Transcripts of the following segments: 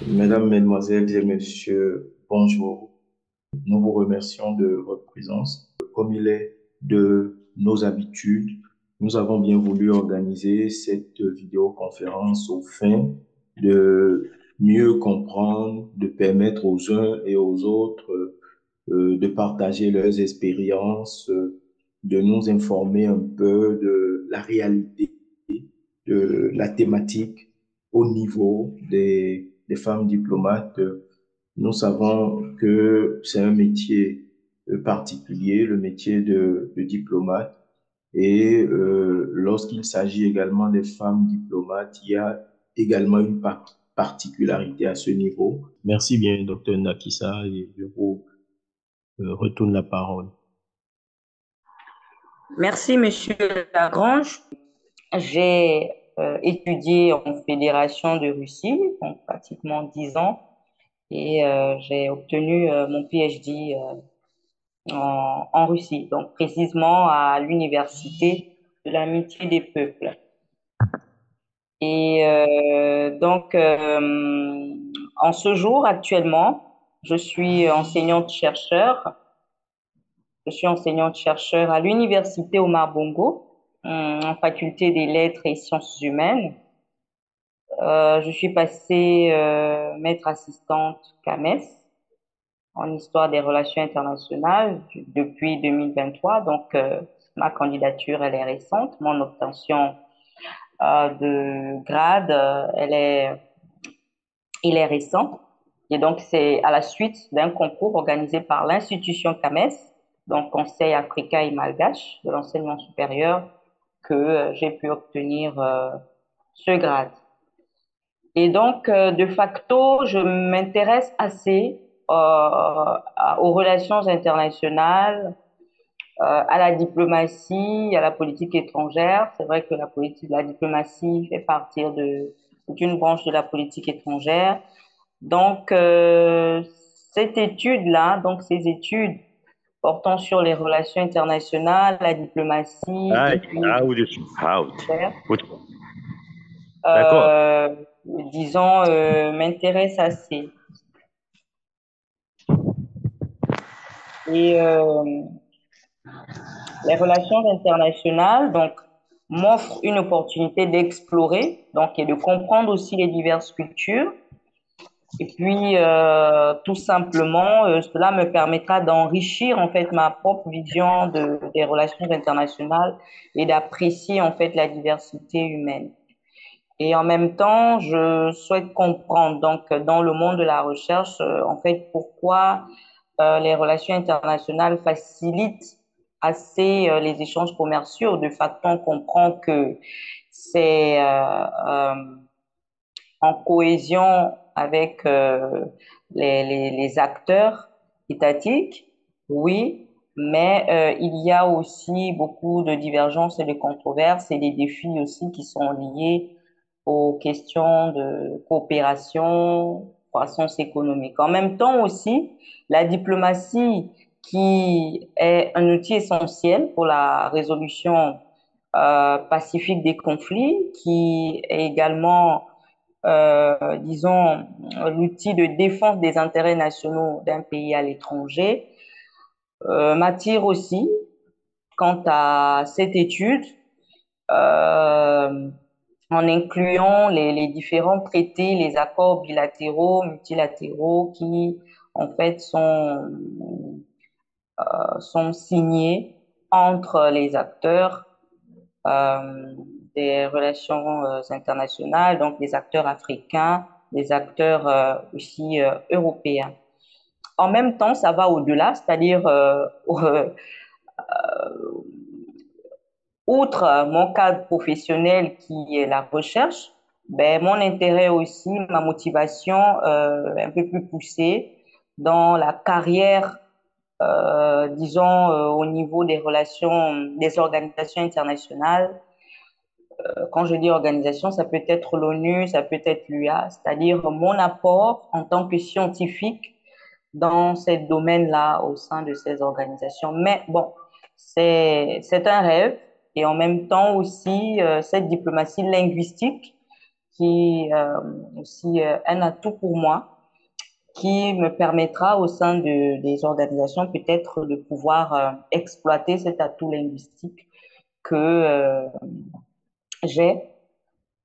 Mesdames, Mesdemoiselles et Messieurs, bonjour. Nous vous remercions de votre présence. Comme il est de nos habitudes, nous avons bien voulu organiser cette vidéoconférence au fin de mieux comprendre, de permettre aux uns et aux autres de partager leurs expériences, de nous informer un peu de la réalité, de la thématique au niveau des femmes diplomates. Nous savons que c'est un métier particulier, le métier de diplomate. Et lorsqu'il s'agit également des femmes diplomates, il y a également une particularité à ce niveau. Merci bien, docteur Nakissa, et je vous retourne la parole. Merci, Monsieur Lagrange. J'ai étudié en Fédération de Russie, donc pratiquement 10 ans, et j'ai obtenu mon PhD en Russie, donc précisément à l'Université de l'Amitié des Peuples. Et en ce jour, actuellement, je suis enseignante-chercheur à l'Université Omar Bongo, en faculté des lettres et sciences humaines. Je suis passée maître assistante CAMES en histoire des relations internationales depuis 2023. Donc, ma candidature, elle est récente. Mon obtention de grade, il est récent. Et donc, c'est à la suite d'un concours organisé par l'institution CAMES, donc Conseil africain et malgache de l'enseignement supérieur, que j'ai pu obtenir ce grade. Et donc, de facto, je m'intéresse assez aux relations internationales, à la diplomatie, à la politique étrangère. C'est vrai que la diplomatie fait partie d'une branche de la politique étrangère. Donc, cette étude-là, donc ces études portant sur les relations internationales, la diplomatie et puis, D'accord. euh, disons, m'intéresse assez. Et les relations internationales, donc, m'offrent une opportunité d'explorer, donc, et de comprendre aussi les diverses cultures. Et puis, tout simplement, cela me permettra d'enrichir, en fait, ma propre vision des relations internationales et d'apprécier, en fait, la diversité humaine. Et en même temps, je souhaite comprendre, donc, dans le monde de la recherche, en fait, pourquoi les relations internationales facilitent assez les échanges commerciaux. De facto, on comprend que c'est en cohésion avec les acteurs étatiques, oui, mais il y a aussi beaucoup de divergences et de controverses et des défis aussi qui sont liés aux questions de coopération, croissance économique. En même temps aussi, la diplomatie, qui est un outil essentiel pour la résolution pacifique des conflits, qui est également, disons, l'outil de défense des intérêts nationaux d'un pays à l'étranger, m'attire aussi quant à cette étude, euh, en incluant les différents traités, les accords bilatéraux, multilatéraux qui, en fait, sont signés entre les acteurs euh, des relations internationales, donc les acteurs africains, les acteurs aussi européens. En même temps, ça va au-delà, c'est-à-dire outre mon cadre professionnel qui est la recherche, ben, mon intérêt aussi, ma motivation un peu plus poussée dans la carrière, disons, au niveau des relations, des organisations internationales. Quand je dis organisation, ça peut être l'ONU, ça peut être l'UA, c'est-à-dire mon apport en tant que scientifique dans ces domaines-là au sein de ces organisations. Mais bon, c'est un rêve et en même temps aussi cette diplomatie linguistique qui aussi un atout pour moi, qui me permettra au sein des organisations peut-être de pouvoir exploiter cet atout linguistique que j'ai.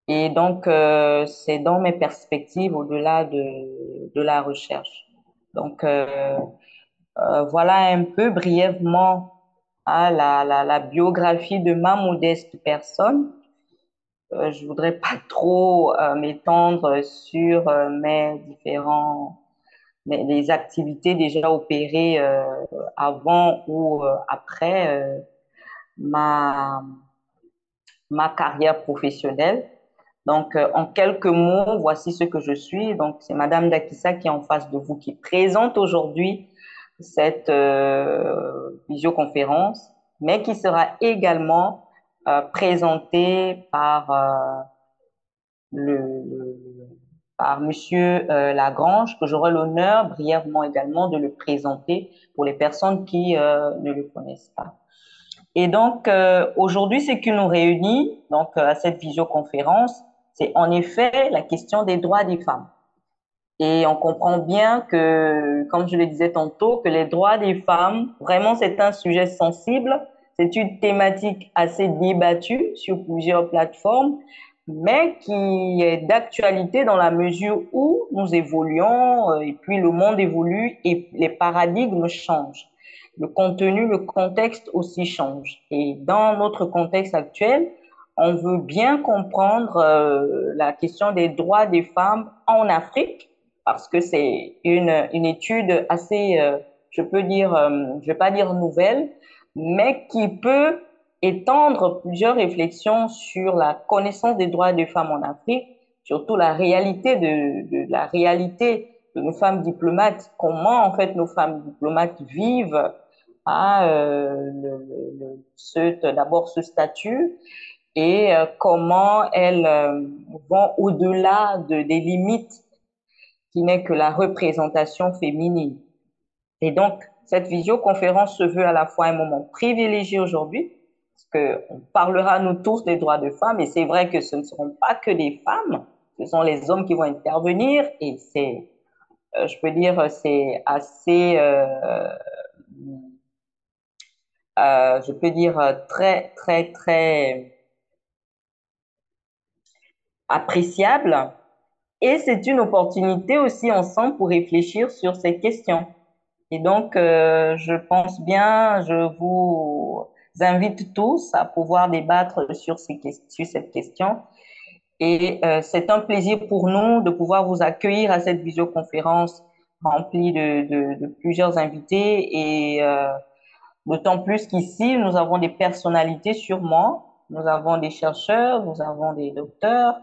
Et donc, c'est dans mes perspectives au-delà de la recherche. Donc, voilà un peu brièvement la biographie de ma modeste personne. Je voudrais pas trop m'étendre sur les activités déjà opérées avant ou après ma, ma carrière professionnelle. Donc, en quelques mots, voici ce que je suis. Donc, c'est Madame Dakissa qui est en face de vous, qui présente aujourd'hui cette visioconférence, mais qui sera également présentée par Monsieur Lagrange, que j'aurai l'honneur brièvement également de le présenter pour les personnes qui ne le connaissent pas. Et donc, aujourd'hui, ce qui nous réunit donc, à cette visioconférence, c'est en effet la question des droits des femmes. Et on comprend bien que, comme je le disais tantôt, que les droits des femmes, vraiment, c'est un sujet sensible. C'est une thématique assez débattue sur plusieurs plateformes, mais qui est d'actualité dans la mesure où nous évoluons et puis le monde évolue et les paradigmes changent. Le contenu, le contexte aussi change. Et dans notre contexte actuel, on veut bien comprendre la question des droits des femmes en Afrique parce que c'est une étude assez, je peux dire, je vais pas dire nouvelle, mais qui peut étendre plusieurs réflexions sur la connaissance des droits des femmes en Afrique, surtout la réalité la réalité de nos femmes diplomates, comment en fait nos femmes diplomates vivent d'abord ce statut et comment elles vont au-delà des limites qui n'est que la représentation féminine. Et donc, cette visioconférence se veut à la fois un moment privilégié aujourd'hui, parce qu'on parlera nous tous des droits de femmes, et c'est vrai que ce ne seront pas que des femmes, ce sont les hommes qui vont intervenir, et c'est, je peux dire, c'est assez, je peux dire, très, très, très appréciable. Et c'est une opportunité aussi ensemble pour réfléchir sur ces questions. Et donc, je pense bien, je vous invite tous à pouvoir débattre sur sur cette question. Et c'est un plaisir pour nous de pouvoir vous accueillir à cette visioconférence remplie de plusieurs invités et d'autant plus qu'ici, nous avons des personnalités sûrement, nous avons des chercheurs, nous avons des docteurs,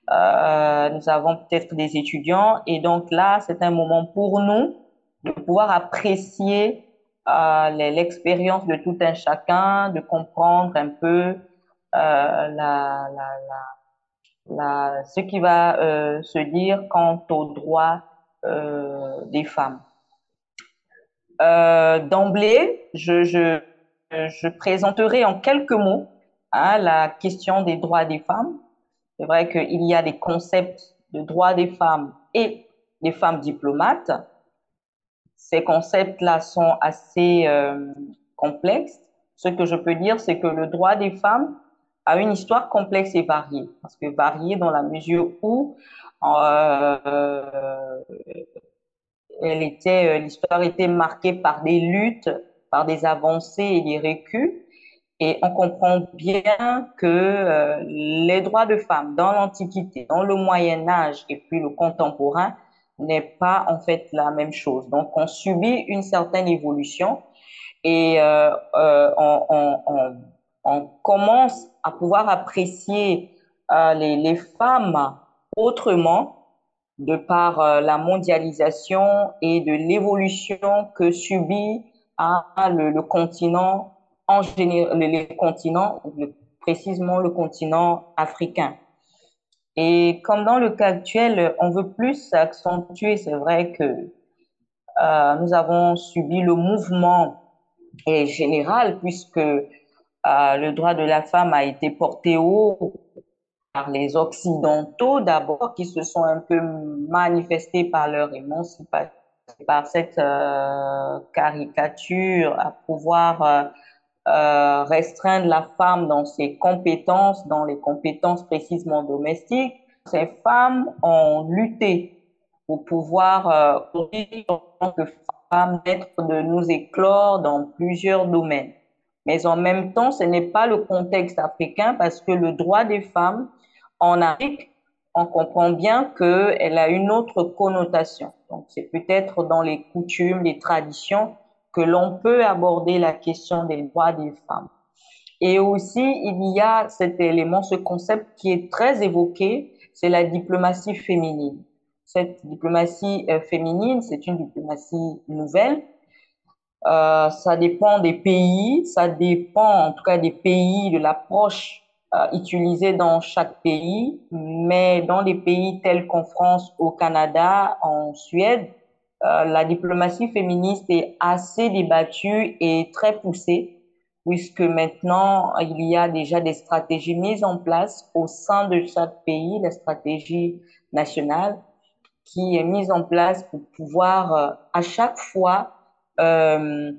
nous avons peut-être des étudiants. Et donc là, c'est un moment pour nous de pouvoir apprécier l'expérience de tout un chacun, de comprendre un peu ce qui va se dire quant aux droits des femmes. D'emblée, je présenterai en quelques mots la question des droits des femmes. C'est vrai qu'il y a des concepts de droits des femmes et des femmes diplomates. Ces concepts-là sont assez complexes. Ce que je peux dire, c'est que le droit des femmes a une histoire complexe et variée. Parce que variée dans la mesure où l'histoire était marquée par des luttes, par des avancées et des reculs. Et on comprend bien que les droits de femmes dans l'Antiquité, dans le Moyen Âge et puis le contemporain n'est pas en fait la même chose. Donc, on subit une certaine évolution et on commence à pouvoir apprécier les femmes autrement de par la mondialisation et de l'évolution que subit le continent en général, les continents, précisément le continent africain. Et comme dans le cas actuel, on veut plus accentuer, c'est vrai que nous avons subi le mouvement général puisque le droit de la femme a été porté haut par les Occidentaux d'abord, qui se sont un peu manifestés par leur émancipation, par cette caricature à pouvoir restreindre la femme dans ses compétences, dans les compétences précisément domestiques. Ces femmes ont lutté pour pouvoir, en tant que femmes, d'être de nous éclore dans plusieurs domaines. Mais en même temps, ce n'est pas le contexte africain parce que le droit des femmes en Afrique, on comprend bien qu'elle a une autre connotation. Donc, c'est peut-être dans les coutumes, les traditions que l'on peut aborder la question des droits des femmes. Et aussi, il y a cet élément, ce concept qui est très évoqué, c'est la diplomatie féminine. Cette diplomatie féminine, c'est une diplomatie nouvelle. Ça dépend des pays, ça dépend en tout cas des pays, de l'approche utilisée dans chaque pays, mais dans les pays tels qu'en France, au Canada, en Suède, la diplomatie féministe est assez débattue et très poussée, puisque maintenant, il y a déjà des stratégies mises en place au sein de chaque pays, la stratégie nationale qui est mise en place pour pouvoir à chaque fois euh,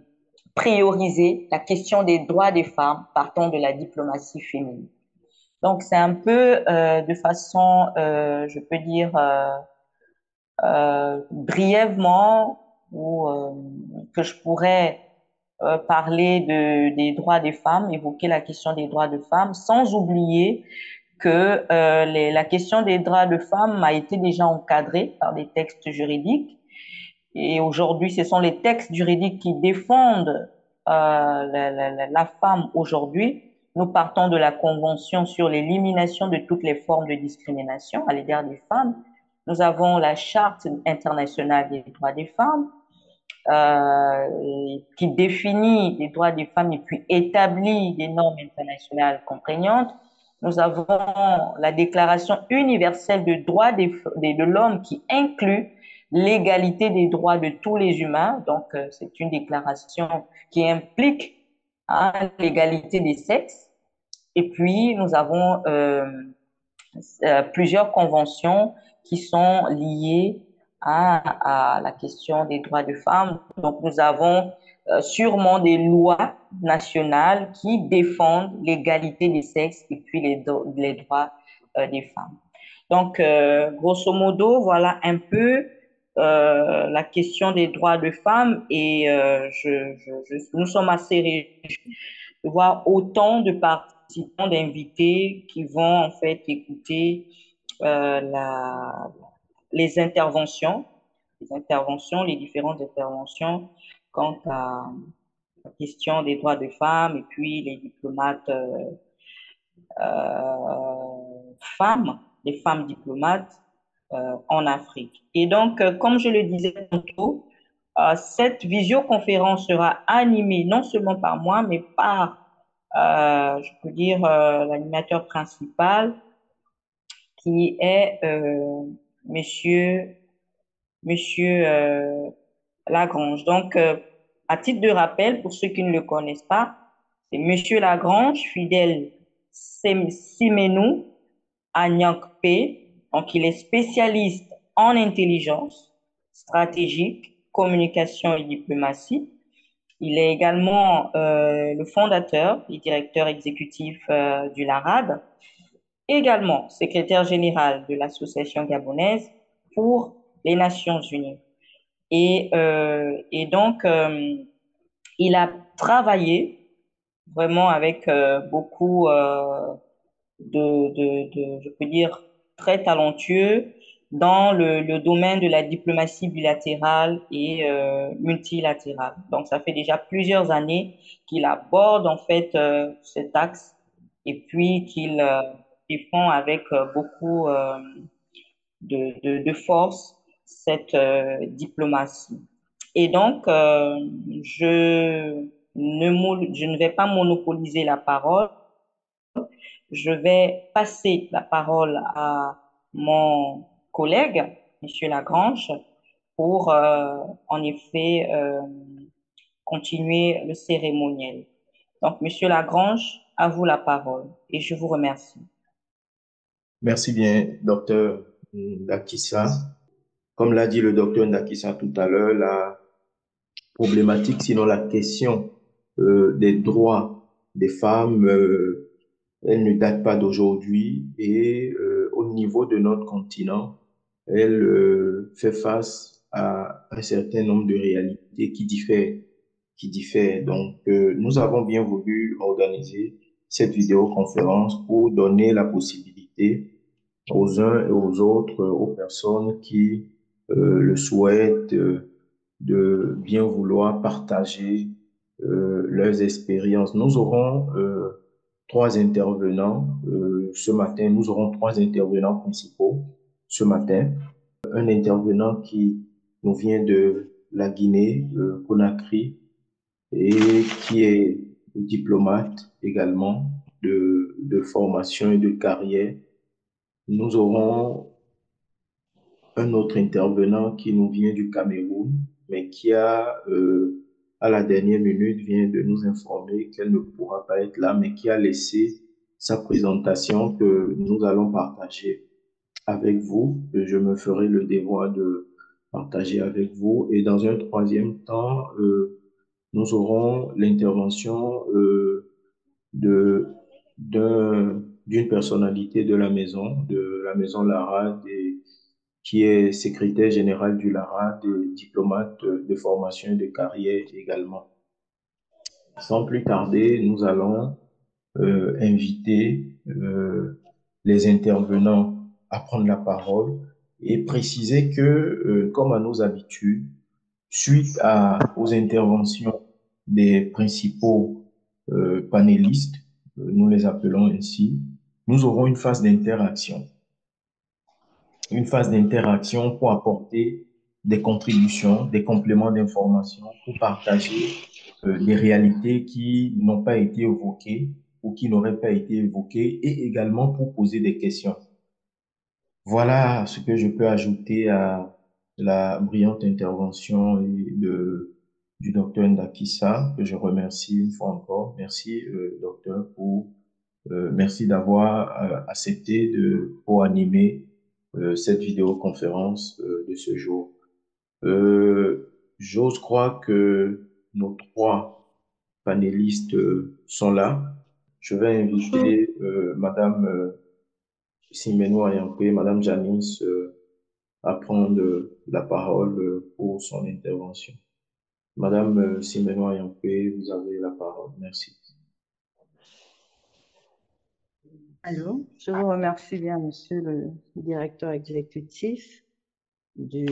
prioriser la question des droits des femmes partant de la diplomatie féminine. Donc, c'est un peu de façon, je peux dire, brièvement, ou que je pourrais parler des droits des femmes, évoquer la question des droits de femmes, sans oublier que la question des droits de femmes a été déjà encadrée par des textes juridiques. Et aujourd'hui, ce sont les textes juridiques qui défendent la femme aujourd'hui. Nous partons de la Convention sur l'élimination de toutes les formes de discrimination à l'égard des femmes. Nous avons la Charte internationale des droits des femmes qui définit les droits des femmes et puis établit des normes internationales contraignantes. Nous avons la Déclaration universelle des droits de l'homme qui inclut l'égalité des droits de tous les humains. Donc, c'est une déclaration qui implique l'égalité des sexes. Et puis, nous avons plusieurs conventions qui sont liées à la question des droits des femmes. Donc, nous avons sûrement des lois nationales qui défendent l'égalité des sexes et puis les droits des femmes. Donc, grosso modo, voilà un peu la question des droits de femmes et nous sommes assez réjouis de voir autant de participants, d'invités qui vont en fait écouter euh, la, les différentes interventions quant à la question des droits de femmes et puis les diplomates femmes, les femmes diplomates en Afrique. Et donc, comme je le disais tantôt, cette visioconférence sera animée non seulement par moi, mais par, je peux dire, l'animateur principal qui est monsieur, monsieur Lagrange. Donc, à titre de rappel, pour ceux qui ne le connaissent pas, c'est monsieur Lagrange, fidèle Simenou Agnankpe. Donc, il est spécialiste en intelligence stratégique, communication et diplomatie. Il est également le fondateur et directeur exécutif du LARAD, également secrétaire général de l'Association gabonaise pour les Nations Unies. Et donc, il a travaillé vraiment avec beaucoup je peux dire, très talentueux dans le domaine de la diplomatie bilatérale et multilatérale. Donc, ça fait déjà plusieurs années qu'il aborde en fait cet axe et puis qu'il défend avec beaucoup de force cette diplomatie. Et donc, je ne vais pas monopoliser la parole. Je vais passer la parole à mon collègue, Monsieur Lagrange, pour en effet continuer le cérémoniel. Donc, Monsieur Lagrange, à vous la parole et je vous remercie. Merci bien, docteur Ndakissa. Comme l'a dit le docteur Ndakissa tout à l'heure, la problématique, sinon la question des droits des femmes, elle ne date pas d'aujourd'hui et au niveau de notre continent, elle fait face à un certain nombre de réalités qui diffèrent. Donc, nous avons bien voulu organiser cette vidéoconférence pour donner la possibilité aux uns et aux autres, aux personnes qui le souhaitent, de bien vouloir partager leurs expériences. Nous aurons trois intervenants ce matin. Nous aurons trois intervenants principaux ce matin. Un intervenant qui nous vient de la Guinée, Conakry, et qui est diplomate également de formation et de carrière. Nous aurons un autre intervenant qui nous vient du Cameroun, mais qui à la dernière minute, vient de nous informer qu'elle ne pourra pas être là, mais qui a laissé sa présentation que nous allons partager avec vous. Je me ferai le devoir de partager avec vous. Et dans un troisième temps, nous aurons l'intervention de d'une personnalité de la maison Lara, qui est secrétaire général du Lara, diplomate de formation et de carrière également. Sans plus tarder, nous allons inviter les intervenants à prendre la parole et préciser que, comme à nos habitudes, suite aux interventions des principaux panélistes, nous les appelons ainsi, nous aurons une phase d'interaction pour apporter des contributions, des compléments d'information, pour partager des réalités qui n'ont pas été évoquées ou qui n'auraient pas été évoquées et également pour poser des questions. Voilà ce que je peux ajouter à la brillante intervention du docteur Ndakissa, que je remercie une fois encore. Merci, docteur, merci d'avoir accepté pour animer cette vidéoconférence de ce jour. J'ose croire que nos trois panélistes sont là. Je vais inviter Madame Simenou Ayampé, Madame Janice à prendre la parole pour son intervention. Madame Simenou Ayampé, vous avez la parole. Merci. Allô, je vous remercie bien, monsieur le directeur exécutif du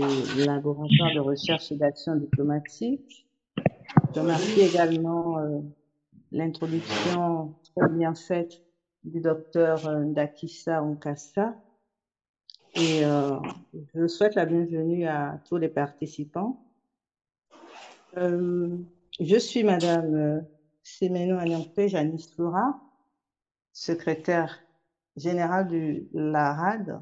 laboratoire de recherche et d'action diplomatique. Je remercie également l'introduction très bien faite du docteur Ndakissa Onkassa. Et je souhaite la bienvenue à tous les participants. Je suis Madame Simenou Ayampé Janice Loura, secrétaire générale de l'ARAD,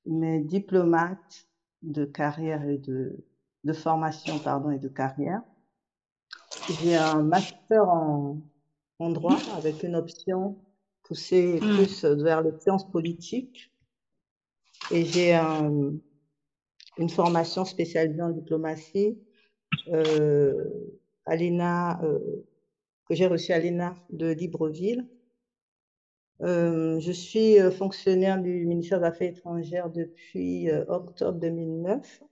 mais diplomate de carrière et de formation, pardon, et de carrière. J'ai un master en droit avec une option poussée plus vers les sciences politiques. Et j'ai une formation spécialisée en diplomatie à l'ENA, que j'ai reçue à l'ENA de Libreville. Je suis fonctionnaire du ministère des Affaires étrangères depuis octobre 2009.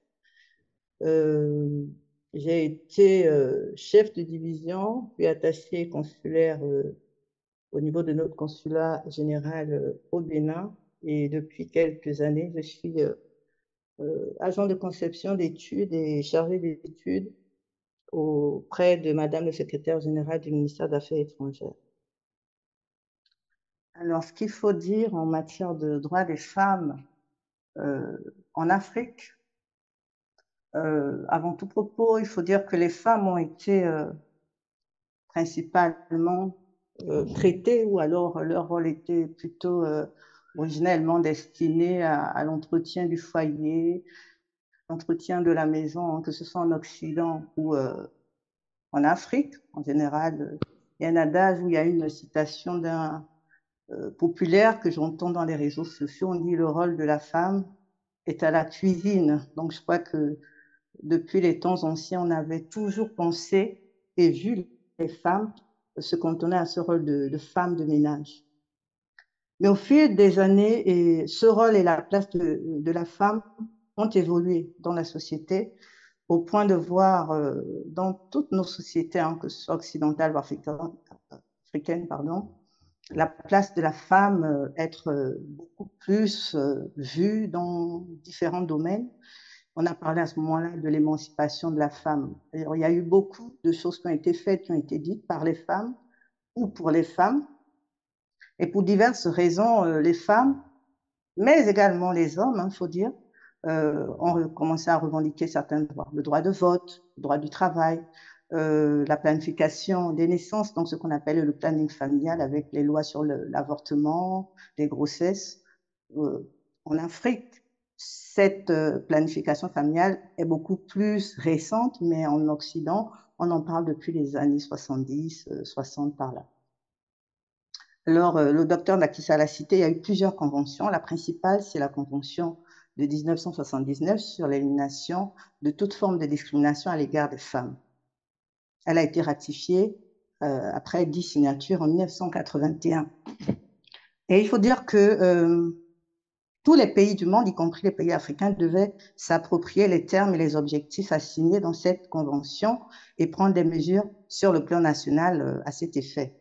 J'ai été chef de division, puis attaché consulaire au niveau de notre consulat général au Bénin. Et depuis quelques années, je suis agent de conception d'études et chargé d'études auprès de Madame le secrétaire général du ministère des Affaires étrangères. Alors, ce qu'il faut dire en matière de droits des femmes en Afrique, avant tout propos, il faut dire que les femmes ont été principalement traitées, ou alors leur rôle était plutôt originellement destiné à l'entretien du foyer, l'entretien de la maison, que ce soit en Occident ou en Afrique. En général, il y a un adage où il y a une citation d'un populaire que j'entends dans les réseaux sociaux. On dit le rôle de la femme est à la cuisine. Donc, je crois que depuis les temps anciens, on avait toujours pensé et vu les femmes se cantonner à ce rôle de femme de ménage. Mais au fil des années, et ce rôle et la place de la femme ont évolué dans la société au point de voir dans toutes nos sociétés, hein, que ce soit occidentales ou africaines, pardon, la place de la femme être beaucoup plus vue dans différents domaines. On a parlé à ce moment-là de l'émancipation de la femme. Alors, il y a eu beaucoup de choses qui ont été faites, qui ont été dites par les femmes ou pour les femmes. Et pour diverses raisons, les femmes, mais également les hommes, il faut dire, ont commencé à revendiquer certains droits. Le droit de vote, le droit du travail, la planification des naissances, donc ce qu'on appelle le planning familial avec les lois sur l'avortement, les grossesses. En Afrique, cette planification familiale est beaucoup plus récente, mais en Occident, on en parle depuis les années 70, 60 par là. Alors, le docteur Macky l'a cité, il y a eu plusieurs conventions. La principale, c'est la convention de 1979 sur l'élimination de toute forme de discrimination à l'égard des femmes. Elle a été ratifiée après 10 signatures en 1981. Et il faut dire que tous les pays du monde, y compris les pays africains, devaient s'approprier les termes et les objectifs assignés dans cette convention et prendre des mesures sur le plan national à cet effet.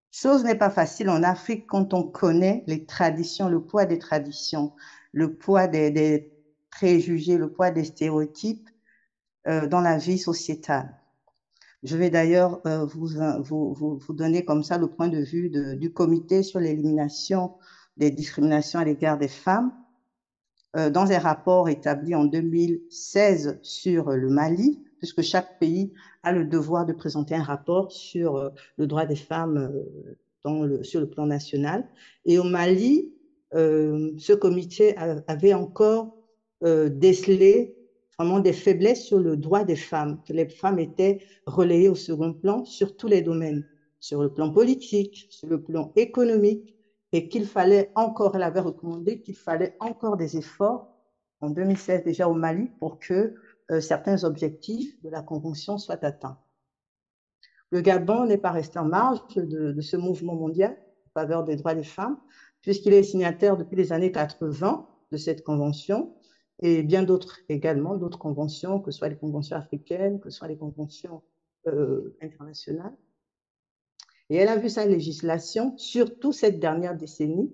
Chose n'est pas facile en Afrique quand on connaît les traditions, le poids des traditions, le poids des préjugés, le poids des stéréotypes dans la vie sociétale. Je vais d'ailleurs vous donner comme ça le point de vue du comité sur l'élimination des discriminations à l'égard des femmes. Dans un rapport établi en 2016 sur le Mali, puisque chaque pays a le devoir de présenter un rapport sur le droit des femmes sur le plan national. Et au Mali, ce comité avait encore décelé vraiment des faiblesses sur le droit des femmes, que les femmes étaient relayées au second plan sur tous les domaines, sur le plan politique, sur le plan économique, et qu'il fallait encore, elle avait recommandé qu'il fallait encore des efforts en 2016 déjà au Mali pour que certains objectifs de la Convention soient atteints. Le Gabon n'est pas resté en marge de ce mouvement mondial en faveur des droits des femmes, puisqu'il est signataire depuis les années 80 de cette convention et bien d'autres également, d'autres conventions, que ce soit les conventions africaines, que ce soit les conventions internationales. Et elle a vu sa législation, surtout cette dernière décennie,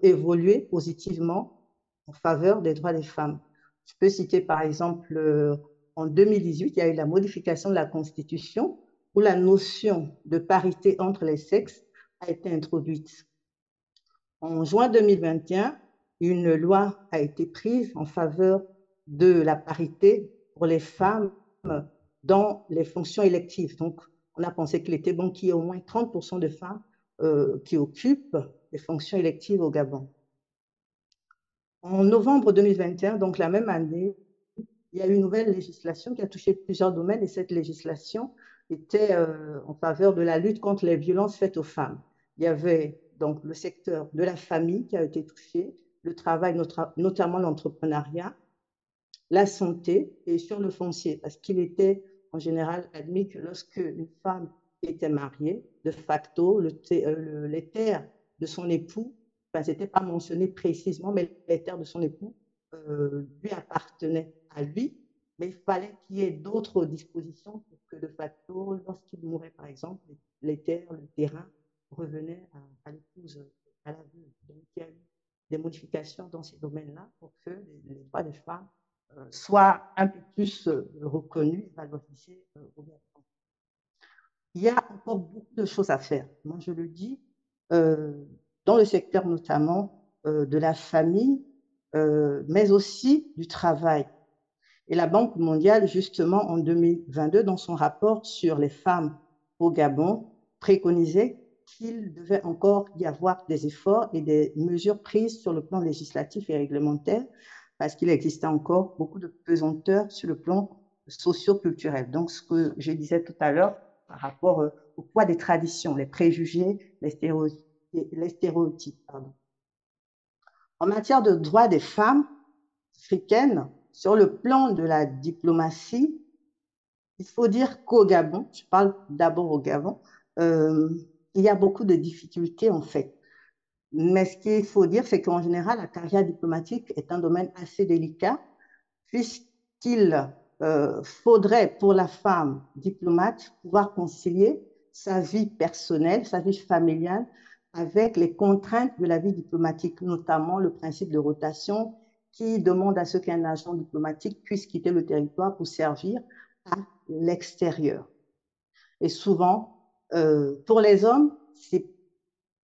évoluer positivement en faveur des droits des femmes. Je peux citer par exemple, en 2018, il y a eu la modification de la Constitution où la notion de parité entre les sexes a été introduite. En juin 2021, une loi a été prise en faveur de la parité pour les femmes dans les fonctions électives. Donc, on a pensé qu'il était bon qu'il y ait au moins 30% de femmes qui occupent les fonctions électives au Gabon. En novembre 2021, donc la même année, il y a eu une nouvelle législation qui a touché plusieurs domaines et cette législation était en faveur de la lutte contre les violences faites aux femmes. Il y avait donc le secteur de la famille qui a été touché, le travail, notamment l'entrepreneuriat, la santé et sur le foncier, parce qu'il était en général admis que lorsque une femme était mariée, de facto, les terres de son époux, enfin, c'était pas mentionné précisément, mais les terres de son époux lui appartenaient à lui, mais il fallait qu'il y ait d'autres dispositions pour que de facto, lorsqu'il mourait par exemple, les terres, le terrain revenaient à l'épouse, à la veuve. Donc il y a eu des modifications dans ces domaines-là pour que les droits des femmes soient un peu plus reconnus et valorisés au Gabon. Il y a encore beaucoup de choses à faire. Moi, je le dis, dans le secteur notamment de la famille, mais aussi du travail. Et la Banque mondiale, justement, en 2022, dans son rapport sur les femmes au Gabon, préconisait qu'il devait encore y avoir des efforts et des mesures prises sur le plan législatif et réglementaire, parce qu'il existait encore beaucoup de pesanteurs sur le plan socio-culturel. Donc, ce que je disais tout à l'heure par rapport au poids des traditions, les préjugés, les stéréotypes les stéréotypes. Pardon. En matière de droits des femmes africaines, sur le plan de la diplomatie, il faut dire qu'au Gabon, je parle d'abord au Gabon, il y a beaucoup de difficultés en fait. Mais ce qu'il faut dire, c'est qu'en général, la carrière diplomatique est un domaine assez délicat, puisqu'il faudrait pour la femme diplomate pouvoir concilier sa vie personnelle, sa vie familiale, avec les contraintes de la vie diplomatique, notamment le principe de rotation qui demande à ce qu'un agent diplomatique puisse quitter le territoire pour servir à l'extérieur. Et souvent, pour les hommes, c'est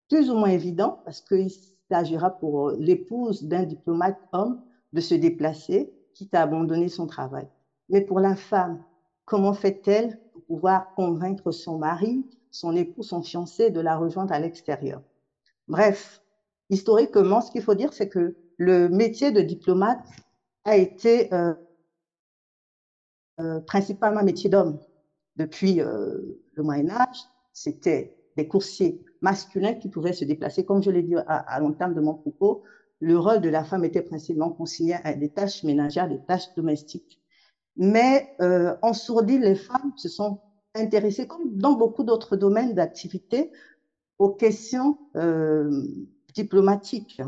plus ou moins évident parce qu'il s'agira pour l'épouse d'un diplomate homme de se déplacer, quitte à abandonner son travail. Mais pour la femme, comment fait-elle pour pouvoir convaincre son mari, son époux, son fiancé de la rejoindre à l'extérieur? Bref, historiquement, ce qu'il faut dire, c'est que le métier de diplomate a été principalement un métier d'homme. Depuis le Moyen-Âge, c'était des coursiers masculins qui pouvaient se déplacer. Comme je l'ai dit à l'entame de mon propos, le rôle de la femme était principalement consigné à des tâches ménagères, des tâches domestiques. Mais en sourdine, les femmes se sont intéressées, comme dans beaucoup d'autres domaines d'activité, aux questions diplomatiques.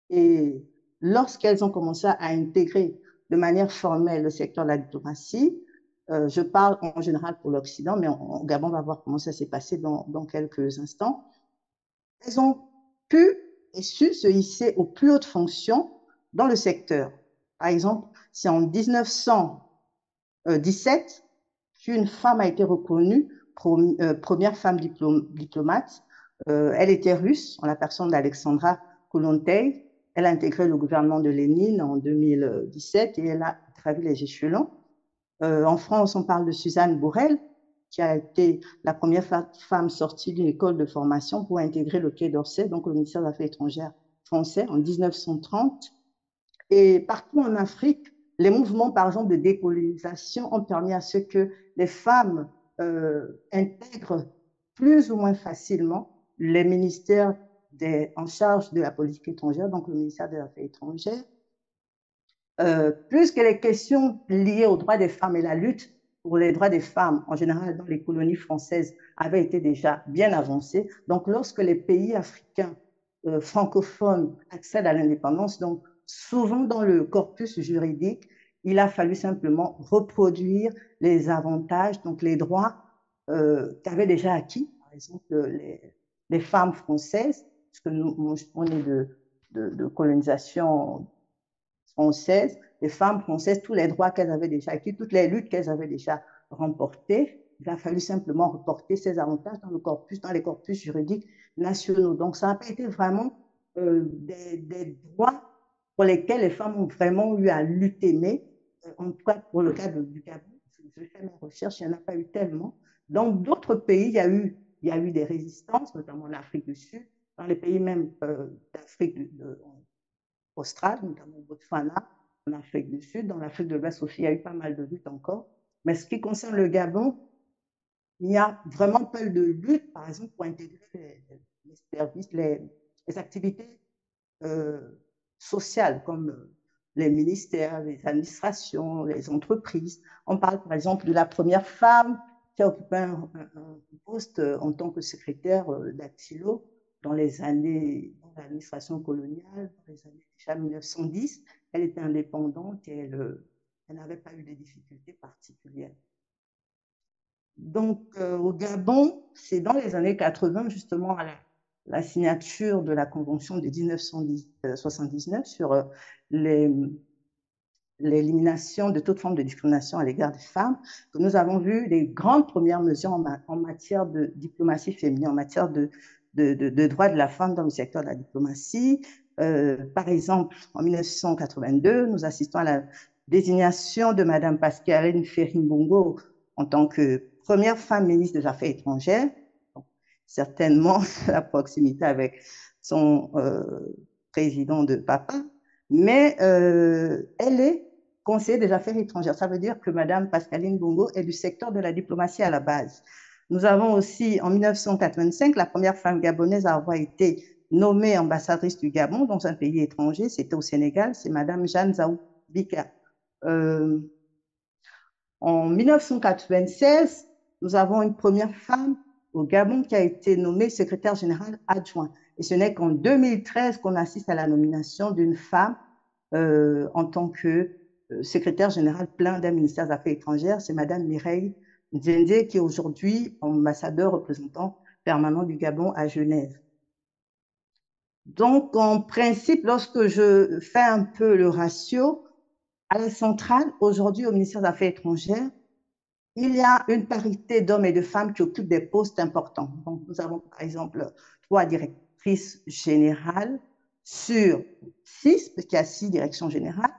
Et lorsqu'elles ont commencé à intégrer de manière formelle le secteur de la diplomatie, je parle en général pour l'Occident, mais au Gabon, on va voir comment ça s'est passé dans quelques instants. Elles ont pu et su se hisser aux plus hautes fonctions dans le secteur. Par exemple, c'est en 1917 qu'une femme a été reconnue première femme diplomate. Elle était russe, en la personne d'Alexandra Kollontai. Elle a intégré le gouvernement de Lénine en 2017 et elle a gravi les échelons. En France, on parle de Suzanne Bourrel, qui a été la première femme sortie d'une école de formation pour intégrer le Quai d'Orsay, donc le ministère des Affaires étrangères français, en 1930. Et partout en Afrique, les mouvements, par exemple, de décolonisation ont permis à ce que les femmes intègrent plus ou moins facilement les ministères en charge de la politique étrangère, donc le ministère des Affaires étrangères, plus que les questions liées aux droits des femmes et la lutte pour les droits des femmes, en général dans les colonies françaises, avaient été déjà bien avancées. Donc, lorsque les pays africains francophones accèdent à l'indépendance, donc souvent dans le corpus juridique, il a fallu simplement reproduire les avantages, donc les droits qu'avaient déjà acquis, par exemple, les femmes françaises, puisque nous, on est de colonisation françaises, les femmes françaises, tous les droits qu'elles avaient déjà acquis, toutes les luttes qu'elles avaient déjà remportées. Il a fallu simplement reporter ces avantages dans les corpus juridiques nationaux. Donc, ça n'a pas été vraiment des droits pour lesquels les femmes ont vraiment eu à lutter. Mais en tout cas, pour le cas du Gabon, je fais mes recherches, il n'y en a pas eu tellement. Dans d'autres pays, il y a eu des résistances, notamment en Afrique du Sud, dans les pays même d'Afrique australe, notamment au Botswana, en Afrique du Sud. Dans l'Afrique de l'Ouest aussi, il y a eu pas mal de luttes encore. Mais ce qui concerne le Gabon, il n'y a vraiment pas eu de lutte, par exemple, pour intégrer les services, les activités sociales, comme les ministères, les administrations, les entreprises. On parle, par exemple, de la première femme qui a occupé un poste en tant que secrétaire d'Axilo dans les années de l'administration coloniale, dans les années déjà 1910. Elle était indépendante et elle n'avait pas eu de difficultés particulières. Donc, au Gabon, c'est dans les années 80, justement, à la signature de la Convention de 1979 sur l'élimination de toute forme de discrimination à l'égard des femmes, que nous avons vu les grandes premières mesures en matière de diplomatie féminine, en matière de droits de la femme dans le secteur de la diplomatie. Par exemple, en 1982, nous assistons à la désignation de Mme Pascaline Ferry-Mbongo en tant que première femme ministre des Affaires étrangères. Bon, certainement la proximité avec son président de papa, mais elle est conseillère des Affaires étrangères. Ça veut dire que Mme Pascaline Mbongo est du secteur de la diplomatie à la base. Nous avons aussi, en 1985, la première femme gabonaise à avoir été nommée ambassadrice du Gabon dans un pays étranger, c'était au Sénégal, c'est Madame Jeanne Zaou Bika. En 1996, nous avons une première femme au Gabon qui a été nommée secrétaire générale adjoint. Et ce n'est qu'en 2013 qu'on assiste à la nomination d'une femme en tant que secrétaire générale plein d'un ministère des Affaires étrangères. C'est Madame Mireille Nzende qui est aujourd'hui ambassadeur représentant permanent du Gabon à Genève. Donc, en principe, lorsque je fais un peu le ratio, à la centrale, aujourd'hui au ministère des Affaires étrangères, il y a une parité d'hommes et de femmes qui occupent des postes importants. Donc, nous avons par exemple 3 directrices générales sur 6, parce qu'il y a 6 directions générales.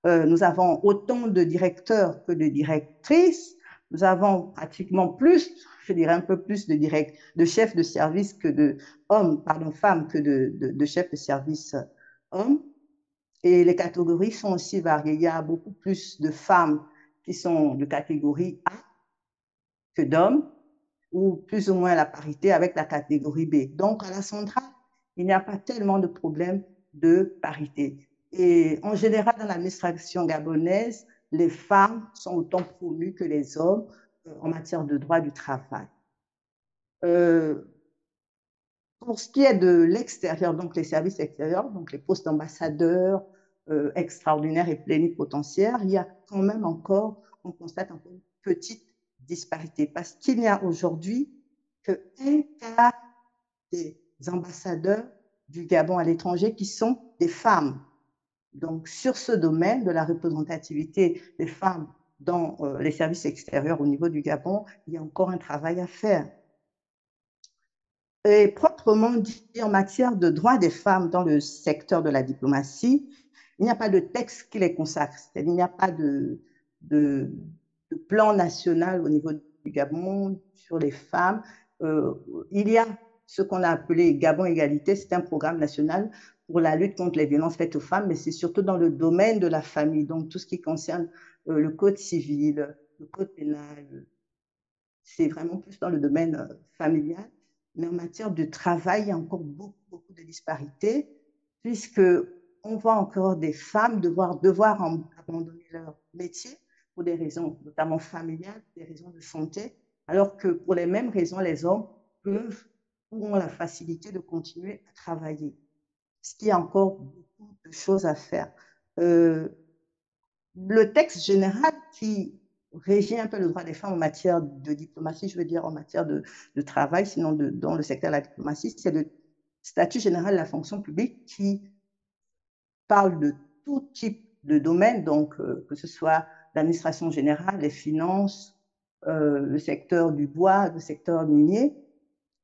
Nous avons autant de directeurs que de directrices. Nous avons pratiquement plus, je dirais un peu plus de chefs de service que de femmes que de chefs de service hommes. Et les catégories sont aussi variées. Il y a beaucoup plus de femmes qui sont de catégorie A que d'hommes, ou plus ou moins la parité avec la catégorie B. Donc, à la centrale, il n'y a pas tellement de problème de parité. Et en général, dans l'administration gabonaise, les femmes sont autant promues que les hommes en matière de droit du travail. Pour ce qui est de l'extérieur, donc les services extérieurs, donc les postes d'ambassadeurs extraordinaires et plénipotentiaires, il y a quand même encore, on constate encore une petite disparité parce qu'il n'y a aujourd'hui qu'un quart des ambassadeurs du Gabon à l'étranger qui sont des femmes. Donc, sur ce domaine de la représentativité des femmes dans les services extérieurs au niveau du Gabon, il y a encore un travail à faire. Et proprement dit, en matière de droits des femmes dans le secteur de la diplomatie, il n'y a pas de texte qui les consacre. Il n'y a pas de plan national au niveau du Gabon sur les femmes. Il y a ce qu'on a appelé Gabon Égalité, c'est un programme national pour la lutte contre les violences faites aux femmes, mais c'est surtout dans le domaine de la famille, donc tout ce qui concerne le code civil, le code pénal, c'est vraiment plus dans le domaine familial. Mais en matière de travail, il y a encore beaucoup, beaucoup de disparités, puisque on voit encore des femmes devoir abandonner leur métier pour des raisons notamment familiales, des raisons de santé, alors que pour les mêmes raisons, les hommes auront la facilité de continuer à travailler. Ce qui a encore beaucoup de choses à faire. Le texte général qui régit un peu le droit des femmes en matière de diplomatie, je veux dire en matière de travail, sinon dans le secteur de la diplomatie, c'est le statut général de la fonction publique qui parle de tout type de domaine, donc que ce soit l'administration générale, les finances, le secteur du bois, le secteur minier.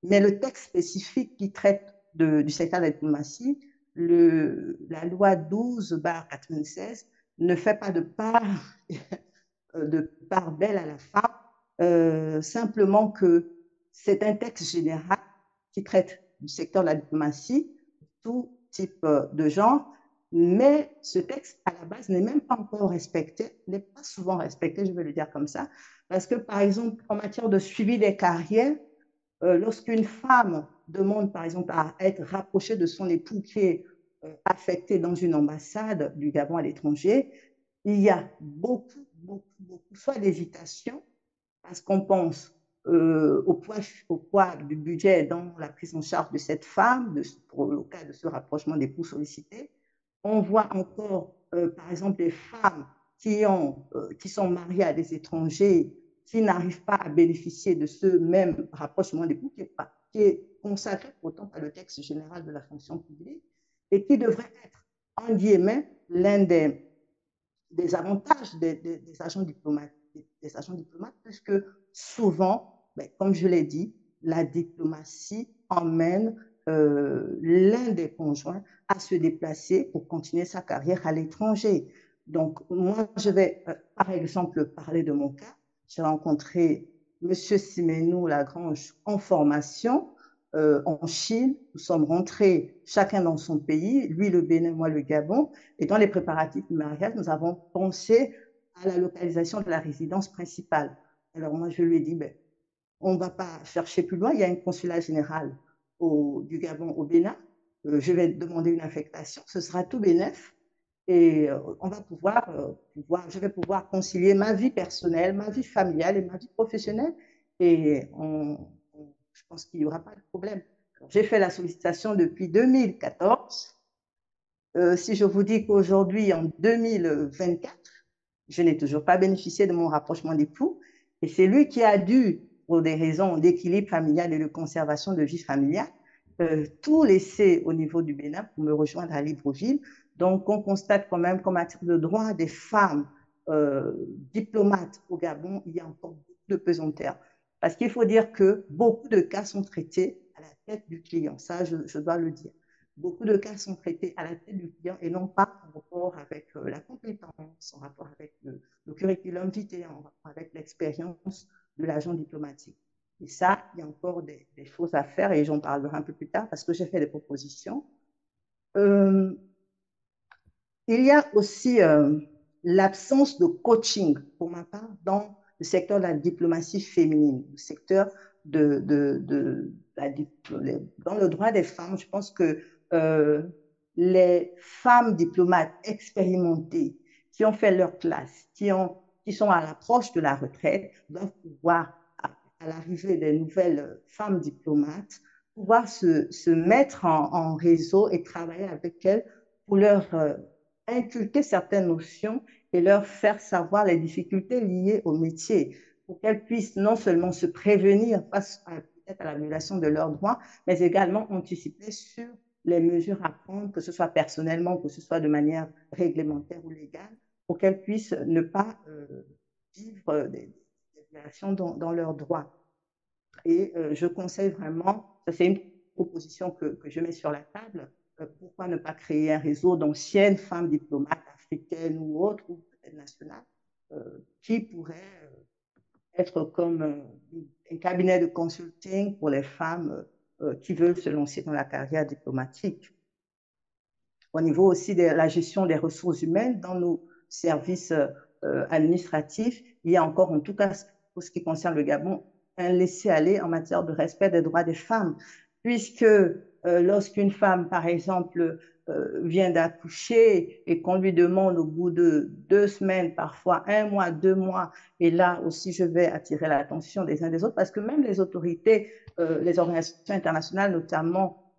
Mais le texte spécifique qui traite du secteur de la diplomatie, la loi 12/96, ne fait pas de part belle à la femme, simplement que c'est un texte général qui traite du secteur de la diplomatie, tout type de genre, mais ce texte, à la base, n'est même pas encore respecté, n'est pas souvent respecté, je vais le dire comme ça, parce que, par exemple, en matière de suivi des carrières, lorsqu'une femme demande, par exemple, à être rapprochée de son époux qui est affecté dans une ambassade du Gabon à l'étranger, il y a beaucoup, soit d'hésitation, parce qu'on pense au poids du budget dans la prise en charge de cette femme, pour le cas de ce rapprochement d'époux sollicité. On voit encore, par exemple, des femmes qui sont mariées à des étrangers qui n'arrivent pas à bénéficier de ce même rapprochement d'époux qui est consacré pourtant par le texte général de la fonction publique et qui devrait être, en guillemets, l'un des avantages des agents diplomates, puisque souvent, comme je l'ai dit, la diplomatie emmène l'un des conjoints à se déplacer pour continuer sa carrière à l'étranger. Donc, moi, je vais, par exemple, parler de mon cas. J'ai rencontré M. Simenou Lagrange en formation en Chine. Nous sommes rentrés chacun dans son pays, lui le Bénin, moi le Gabon. Et dans les préparatifs du mariage, nous avons pensé à la localisation de la résidence principale. Alors moi, je lui ai dit, on ne va pas chercher plus loin. Il y a un consulat général du Gabon au Bénin. Je vais demander une affectation. Ce sera tout bénef. Et on va je vais pouvoir concilier ma vie personnelle, ma vie familiale et ma vie professionnelle. Et je pense qu'il n'y aura pas de problème. J'ai fait la sollicitation depuis 2014. Si je vous dis qu'aujourd'hui, en 2024, je n'ai toujours pas bénéficié de mon rapprochement d'époux. Et c'est lui qui a dû, pour des raisons d'équilibre familial et de conservation de vie familiale, tout laisser au niveau du Bénin pour me rejoindre à Libreville. Donc, on constate quand même qu'en matière de droits des femmes diplomates au Gabon, il y a encore beaucoup de pesanteur. Parce qu'il faut dire que beaucoup de cas sont traités à la tête du client. Ça, je dois le dire. Beaucoup de cas sont traités à la tête du client et non pas en rapport avec la compétence, en rapport avec le curriculum vitae, en rapport avec l'expérience de l'agent diplomatique. Et ça, il y a encore des choses à faire et j'en parlerai un peu plus tard parce que j'ai fait des propositions. Il y a aussi l'absence de coaching, pour ma part, dans le secteur de la diplomatie féminine, le secteur dans le droit des femmes. Je pense que les femmes diplomates expérimentées qui ont fait leur classe, qui sont à l'approche de la retraite, doivent pouvoir, à l'arrivée des nouvelles femmes diplomates, pouvoir se mettre en réseau et travailler avec elles pour leur inculquer certaines notions et leur faire savoir les difficultés liées au métier, pour qu'elles puissent non seulement se prévenir face à la violation de leurs droits, mais également anticiper sur les mesures à prendre, que ce soit personnellement, que ce soit de manière réglementaire ou légale, pour qu'elles puissent ne pas vivre des violations dans leurs droits. Et je conseille vraiment, ça c'est une proposition que je mets sur la table, pourquoi ne pas créer un réseau d'anciennes femmes diplomates africaines ou autres, ou peut-être nationales, qui pourraient être comme un cabinet de consulting pour les femmes qui veulent se lancer dans la carrière diplomatique. Au niveau aussi de la gestion des ressources humaines dans nos services administratifs, il y a encore, en tout cas pour ce qui concerne le Gabon, un laisser-aller en matière de respect des droits des femmes, puisque lorsqu'une femme, par exemple, vient d'accoucher et qu'on lui demande au bout de 2 semaines, parfois 1 mois, 2 mois, et là aussi je vais attirer l'attention des uns des autres, parce que même les autorités, les organisations internationales, notamment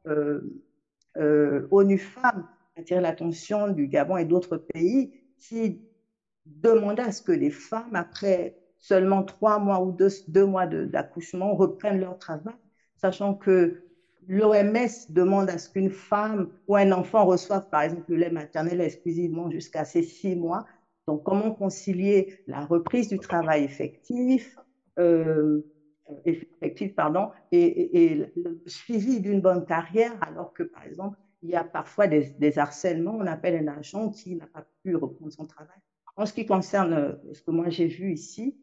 ONU Femmes, attirer l'attention du Gabon et d'autres pays qui demandaient à ce que les femmes, après seulement 3 mois ou 2 mois d'accouchement, reprennent leur travail, sachant que l'OMS demande à ce qu'une femme ou un enfant reçoive, par exemple, le lait maternel exclusivement jusqu'à ses 6 mois. Donc, comment concilier la reprise du travail effectif, et le suivi d'une bonne carrière, alors que, par exemple, il y a parfois des harcèlements. On appelle un agent qui n'a pas pu reprendre son travail. En ce qui concerne ce que moi j'ai vu ici,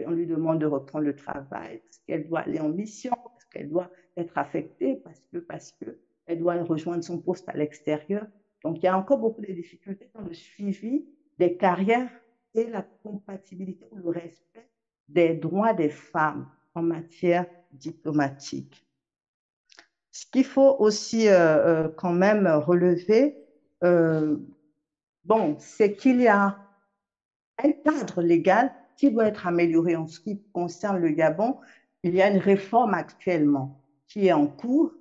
on lui demande de reprendre le travail parce qu'elle doit aller en mission, parce qu'elle doit être affectée, parce que elle doit rejoindre son poste à l'extérieur. Donc, il y a encore beaucoup de difficultés dans le suivi des carrières et la compatibilité ou le respect des droits des femmes en matière diplomatique. Ce qu'il faut aussi quand même relever, c'est qu'il y a un cadre légal qui doit être amélioré en ce qui concerne le Gabon. Il y a une réforme actuellement qui est en cours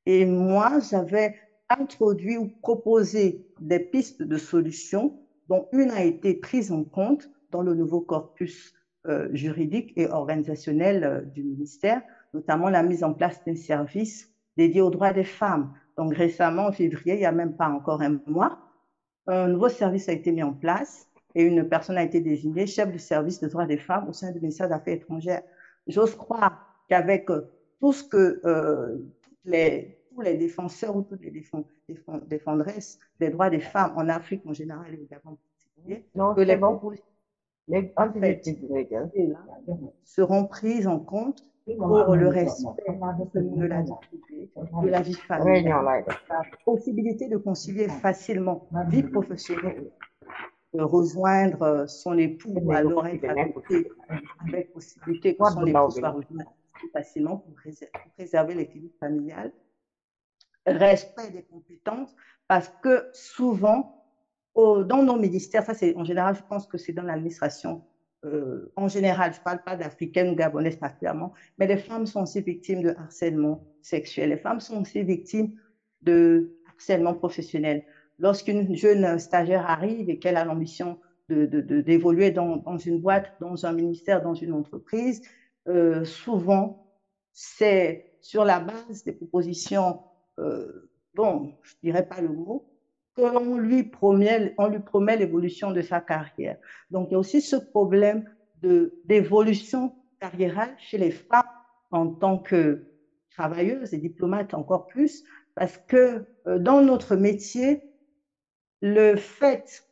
et moi, j'avais introduit ou proposé des pistes de solutions dont une a été prise en compte dans le nouveau corpus juridique et organisationnel du ministère, notamment la mise en place d'un service dédié aux droits des femmes. Donc récemment, en février, il n'y a même pas encore un mois, un nouveau service a été mis en place et une personne a été désignée chef du service des droits des femmes au sein du ministère des Affaires étrangères. J'ose croire qu'avec tout ce que tous les défenseurs ou toutes les défendresses des droits des femmes en Afrique en général et au Gabon en particulier, que les propositions seront prises en compte pour le respect de la vie privée, de la vie familiale, la possibilité de concilier facilement vie professionnelle rejoindre son époux à leur être à côté, avec possibilité que son époux soit rejoint plus facilement pour préserver l'équilibre familial. Respect des compétences, parce que souvent, dans nos ministères, ça c'est en général, je pense que c'est dans l'administration, en général, je ne parle pas d'Africaines ou Gabonaises particulièrement, mais les femmes sont aussi victimes de harcèlement sexuel. Les femmes sont aussi victimes de harcèlement professionnel. Lorsqu'une jeune stagiaire arrive et qu'elle a l'ambition d'évoluer dans une boîte, dans un ministère, dans une entreprise, souvent, c'est sur la base des propositions, bon, je ne dirais pas le mot, on lui promet l'évolution de sa carrière. Donc, il y a aussi ce problème d'évolution carriérale chez les femmes en tant que travailleuses et diplomates encore plus, parce que dans notre métier, le fait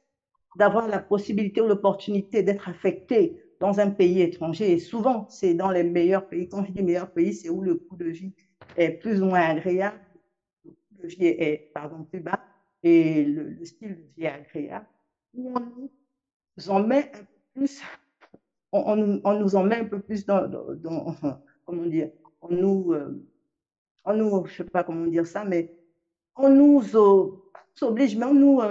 d'avoir la possibilité ou l'opportunité d'être affecté dans un pays étranger, et souvent c'est dans les meilleurs pays, quand je dis meilleurs pays, c'est où le coût de vie est plus ou moins agréable, le coût de vie est pardon, plus bas, et le style de vie est agréable, où on nous en met un peu plus, on nous en met un peu plus comment dire, je ne sais pas comment dire ça, mais on nous oblige, mais on nous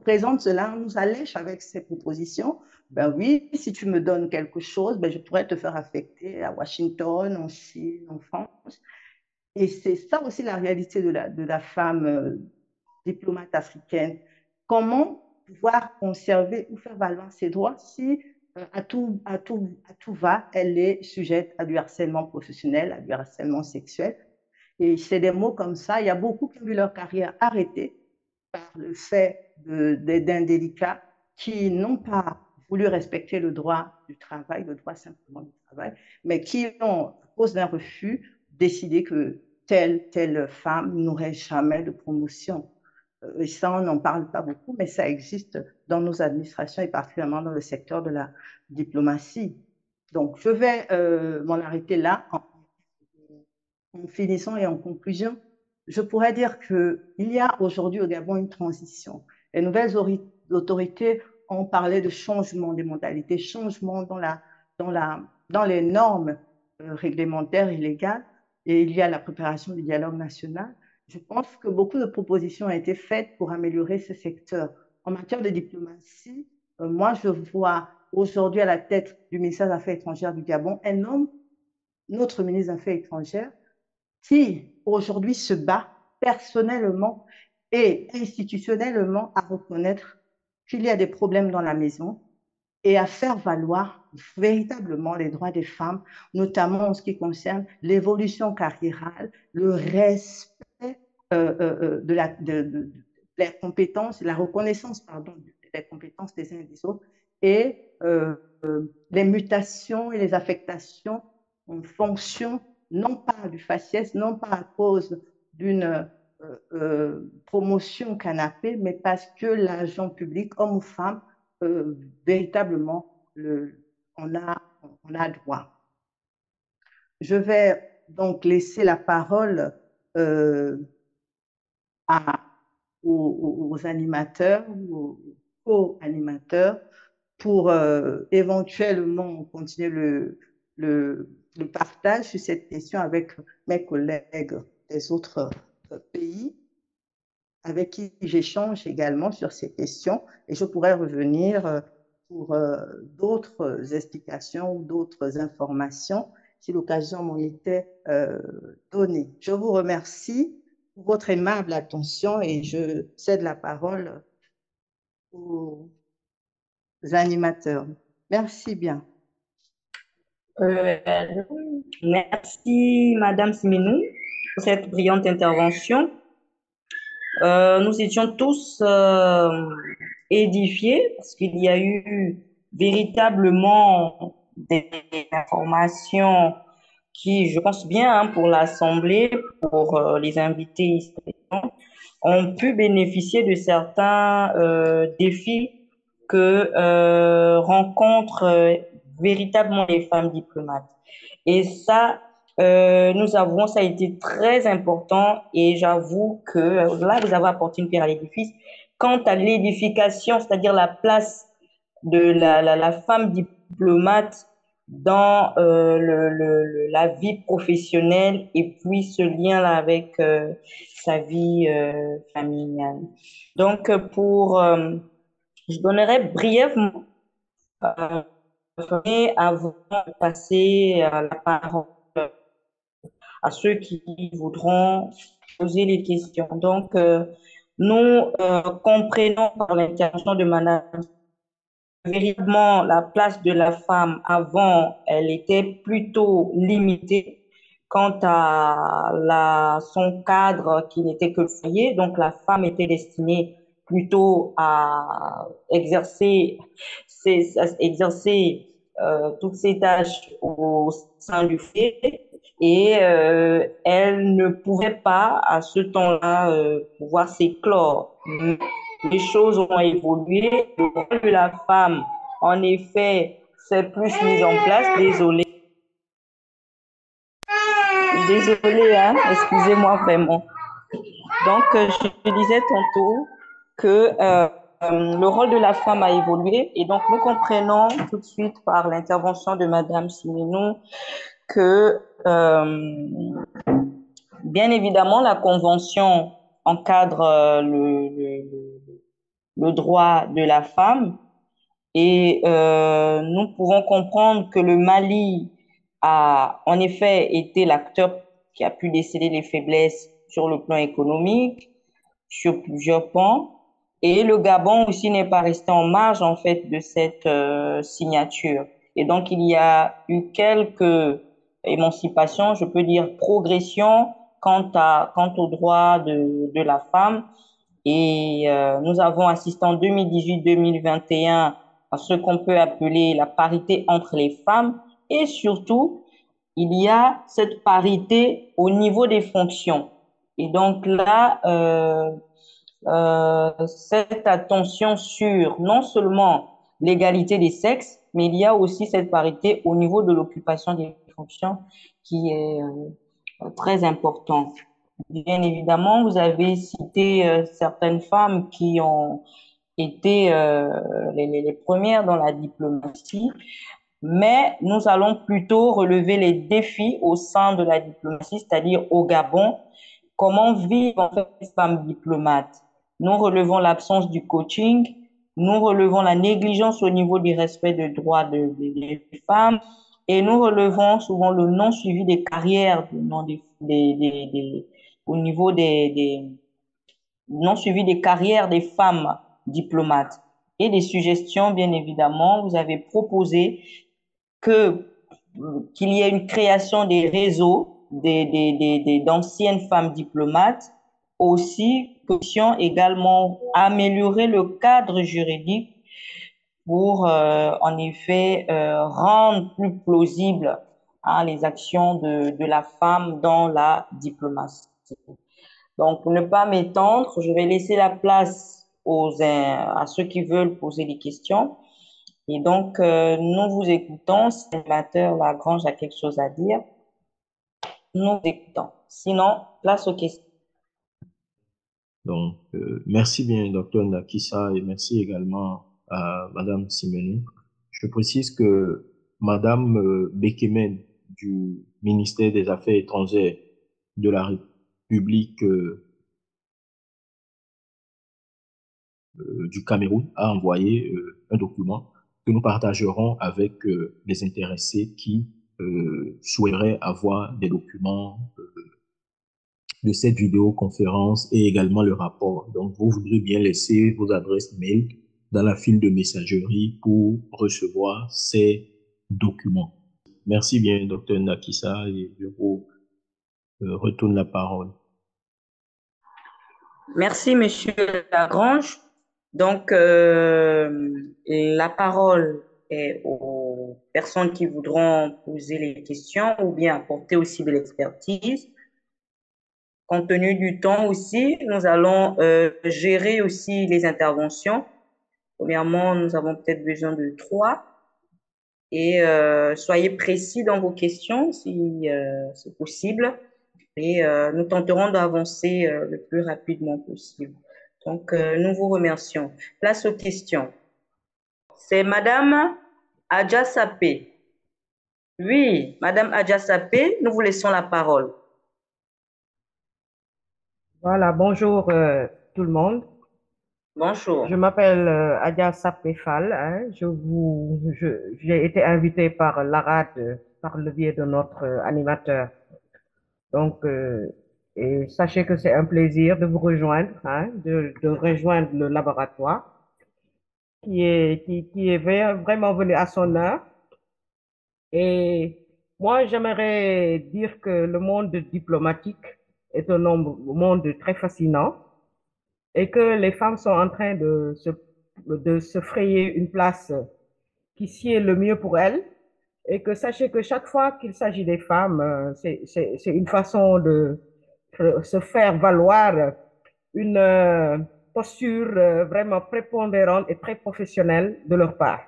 présente cela, on nous allège avec ces propositions. Ben oui, si tu me donnes quelque chose, ben je pourrais te faire affecter à Washington, en Chine, en France. Et c'est ça aussi la réalité de la femme diplomate africaine. Comment pouvoir conserver ou faire valoir ses droits si à tout va, elle est sujette à du harcèlement professionnel, à du harcèlement sexuel. Et c'est des mots comme ça. Il y a beaucoup qui ont vu leur carrière arrêtée par le fait d'indélicats qui n'ont pas voulu respecter le droit du travail, le droit simplement du travail, mais qui ont, à cause d'un refus, décidé que telle femme n'aurait jamais de promotion. Et ça, on n'en parle pas beaucoup, mais ça existe dans nos administrations et particulièrement dans le secteur de la diplomatie. Donc, je vais m'en arrêter là en finissant et en conclusion. Je pourrais dire qu'il y a aujourd'hui au Gabon une transition. Les nouvelles autorités ont parlé de changement des modalités, changement dans les normes réglementaires et légales, et il y a la préparation du dialogue national. Je pense que beaucoup de propositions ont été faites pour améliorer ce secteur. En matière de diplomatie, moi, je vois aujourd'hui à la tête du ministère des Affaires étrangères du Gabon un homme, notre ministre des Affaires étrangères, qui aujourd'hui se bat personnellement et institutionnellement à reconnaître qu'il y a des problèmes dans la maison et à faire valoir véritablement les droits des femmes, notamment en ce qui concerne l'évolution carriérale, le respect des compétences, la reconnaissance, pardon, des compétences des uns et des autres, et les mutations et les affectations en fonction non pas du faciès, non pas à cause d'une promotion canapé, mais parce que l'agent public, homme ou femme, véritablement, on a droit. Je vais donc laisser la parole aux animateurs, aux co-animateurs, pour éventuellement continuer le partage sur cette question avec mes collègues des autres pays avec qui j'échange également sur ces questions et je pourrais revenir pour d'autres explications ou d'autres informations si l'occasion m'en était donnée. Je vous remercie pour votre aimable attention et je cède la parole aux animateurs. Merci bien. Merci, Madame Siminou, pour cette brillante intervention. Nous étions tous édifiés parce qu'il y a eu véritablement des informations qui, je pense bien, hein, pour l'Assemblée, pour les invités ici, ont pu bénéficier de certains défis que rencontrent véritablement les femmes diplomates. Et ça, ça a été très important et j'avoue que là, vous avez apporté une pierre à l'édifice. Quant à l'édification, c'est-à-dire la place de la femme diplomate dans la vie professionnelle et puis ce lien-là avec sa vie familiale. Donc, je donnerai brièvement avant de passer à la parole à ceux qui voudront poser les questions. Donc, nous comprenons par l'intervention de Madame véritablement la place de la femme avant, elle était plutôt limitée quant à son cadre qui n'était que le foyer. Donc, la femme était destinée plutôt à exercer toutes ses tâches au sein du foyer et elle ne pouvait pas à ce temps-là pouvoir s'éclore. Les choses ont évolué. Le rôle de la femme, en effet, s'est plus mis en place. Désolée, hein, excusez-moi vraiment. Donc, je disais tantôt que le rôle de la femme a évolué et donc nous comprenons tout de suite par l'intervention de Madame Simenou que bien évidemment la Convention encadre le droit de la femme et nous pouvons comprendre que le Mali a en effet été l'acteur qui a pu déceler les faiblesses sur le plan économique, sur plusieurs pans. Et le Gabon aussi n'est pas resté en marge en fait de cette signature. Et donc il y a eu quelques émancipations, je peux dire progression quant aux droits de la femme. Et nous avons assisté en 2018-2021 à ce qu'on peut appeler la parité entre les femmes et surtout, il y a cette parité au niveau des fonctions. Et donc là, cette attention sur non seulement l'égalité des sexes, mais il y a aussi cette parité au niveau de l'occupation des fonctions qui est très important. Bien évidemment, vous avez cité certaines femmes qui ont été les premières dans la diplomatie, mais nous allons plutôt relever les défis au sein de la diplomatie, c'est-à-dire au Gabon. Comment vivent en fait les femmes diplomates? Nous relevons l'absence du coaching, nous relevons la négligence au niveau du respect des droits des femmes et nous relevons souvent le non-suivi des carrières au niveau des non-suivi des carrières des femmes diplomates et des suggestions, bien évidemment. Vous avez proposé qu'il y ait une création des réseaux d'anciennes femmes diplomates, aussi question également améliorer le cadre juridique pour en effet rendre plus plausible les actions de la femme dans la diplomatie. Donc, pour ne pas m'étendre, je vais laisser la place à ceux qui veulent poser des questions. Et donc, nous vous écoutons. Si l'animateur Lagrange a quelque chose à dire, nous écoutons. Sinon, place aux questions. Donc, merci bien, docteur Nakissa, et merci également à Madame Simenou. Je précise que Madame Bekemen du ministère des Affaires étrangères de la République du Cameroun a envoyé un document que nous partagerons avec les intéressés qui souhaiteraient avoir des documents de cette vidéoconférence et également le rapport. Donc, vous voudrez bien laisser vos adresses mail dans la file de messagerie pour recevoir ces documents. Merci bien, docteur Nakissa, et je vous retourne la parole. Merci, monsieur Lagrange. Donc, la parole est aux personnes qui voudront poser les questions ou bien apporter aussi de l'expertise. Compte tenu du temps aussi, nous allons gérer aussi les interventions. Premièrement, nous avons peut-être besoin de 3 et soyez précis dans vos questions si c'est possible et nous tenterons d'avancer le plus rapidement possible. Donc, nous vous remercions. Place aux questions. C'est Madame Adja Sapé. Oui, Madame Adja Sapé, nous vous laissons la parole. Voilà, bonjour tout le monde. Bonjour. Je m'appelle Adja Sapefal. Hein. J'ai été invitée par l'ARAD par le biais de notre animateur. Donc, et sachez que c'est un plaisir de vous rejoindre, hein, de rejoindre le laboratoire qui est vraiment venu à son heure. Et moi, j'aimerais dire que le monde diplomatique est un monde très fascinant et que les femmes sont en train de se frayer une place qui sied le mieux pour elles. Et que sachez que chaque fois qu'il s'agit des femmes, c'est une façon de se faire valoir une posture vraiment prépondérante et très professionnelle de leur part.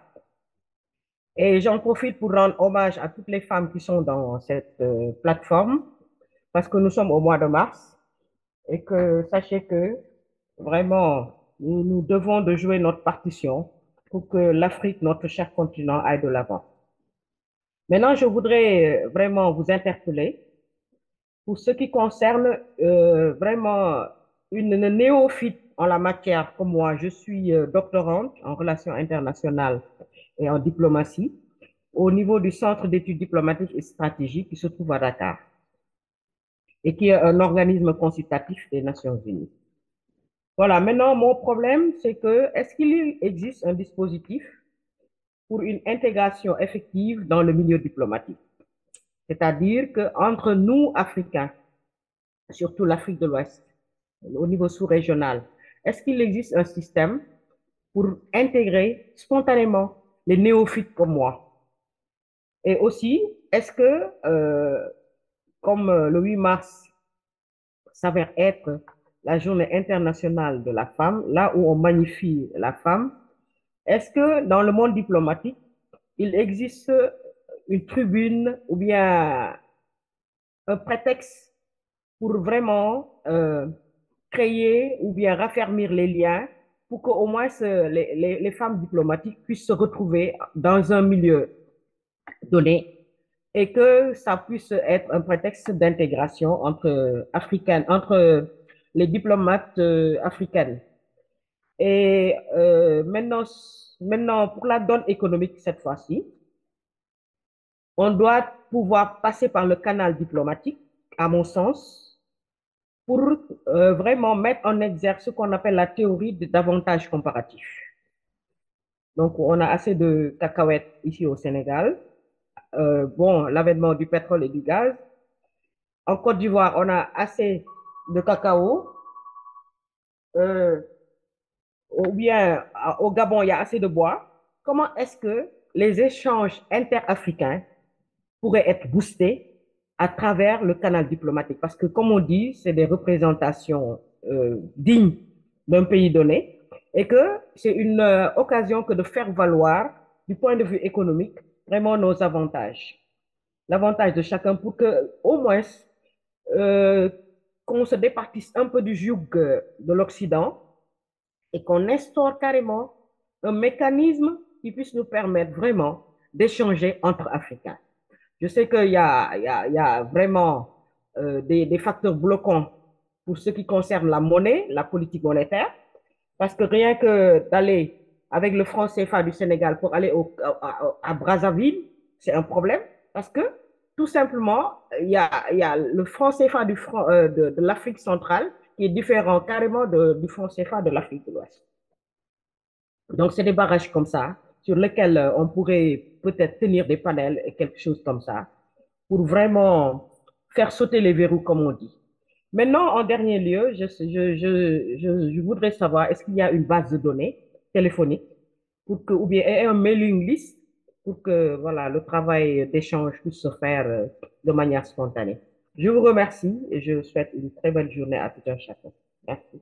Et j'en profite pour rendre hommage à toutes les femmes qui sont dans cette plateforme, parce que nous sommes au mois de mars et que sachez que vraiment, nous devons de jouer notre partition pour que l'Afrique, notre cher continent, aille de l'avant. Maintenant, je voudrais vraiment vous interpeller pour ce qui concerne vraiment une néophyte en la matière comme moi. Je suis doctorante en relations internationales et en diplomatie au niveau du Centre d'études diplomatiques et stratégiques qui se trouve à Dakar et qui est un organisme consultatif des Nations Unies. Voilà, maintenant, mon problème, c'est que est-ce qu'il existe un dispositif pour une intégration effective dans le milieu diplomatique? C'est-à-dire qu'entre nous, Africains, surtout l'Afrique de l'Ouest, au niveau sous-régional, est-ce qu'il existe un système pour intégrer spontanément les néophytes comme moi? Et aussi, est-ce que, comme le 8 mars s'avère être la journée internationale de la femme, là où on magnifie la femme, est-ce que dans le monde diplomatique, il existe une tribune ou bien un prétexte pour vraiment créer ou bien raffermir les liens pour qu'au moins les femmes diplomatiques puissent se retrouver dans un milieu donné et que ça puisse être un prétexte d'intégration entre les diplomates africaines. Et maintenant, pour la donne économique cette fois-ci, on doit pouvoir passer par le canal diplomatique, à mon sens, pour vraiment mettre en exergue ce qu'on appelle la théorie d'avantage comparatif. Donc, on a assez de cacahuètes ici au Sénégal. Bon, l'avènement du pétrole et du gaz. En Côte d'Ivoire, on a assez de cacao. Ou bien au Gabon, il y a assez de bois. Comment est-ce que les échanges interafricains pourraient être boostés à travers le canal diplomatique? Parce que, comme on dit, c'est des représentations dignes d'un pays donné et que c'est une occasion que de faire valoir, du point de vue économique, vraiment nos avantages. L'avantage de chacun pour que, au moins, qu'on se départisse un peu du joug de l'Occident et qu'on instaure carrément un mécanisme qui puisse nous permettre vraiment d'échanger entre Africains. Je sais qu'il y a vraiment des facteurs bloquants pour ce qui concerne la monnaie, la politique monétaire, parce que rien que d'aller avec le franc CFA du Sénégal pour aller à Brazzaville, c'est un problème, parce que tout simplement, il y a le franc CFA de l'Afrique centrale qui est différent carrément du franc CFA de l'Afrique de l'Ouest. Donc, c'est des barrages comme ça sur lesquels on pourrait peut-être tenir des panels et quelque chose comme ça pour vraiment faire sauter les verrous, comme on dit. Maintenant, en dernier lieu, je voudrais savoir, est-ce qu'il y a une base de données téléphonique pour que, ou bien un mailing list pour que voilà, le travail d'échange puisse se faire de manière spontanée. Je vous remercie et je souhaite une très belle journée à tout un chacun. Merci.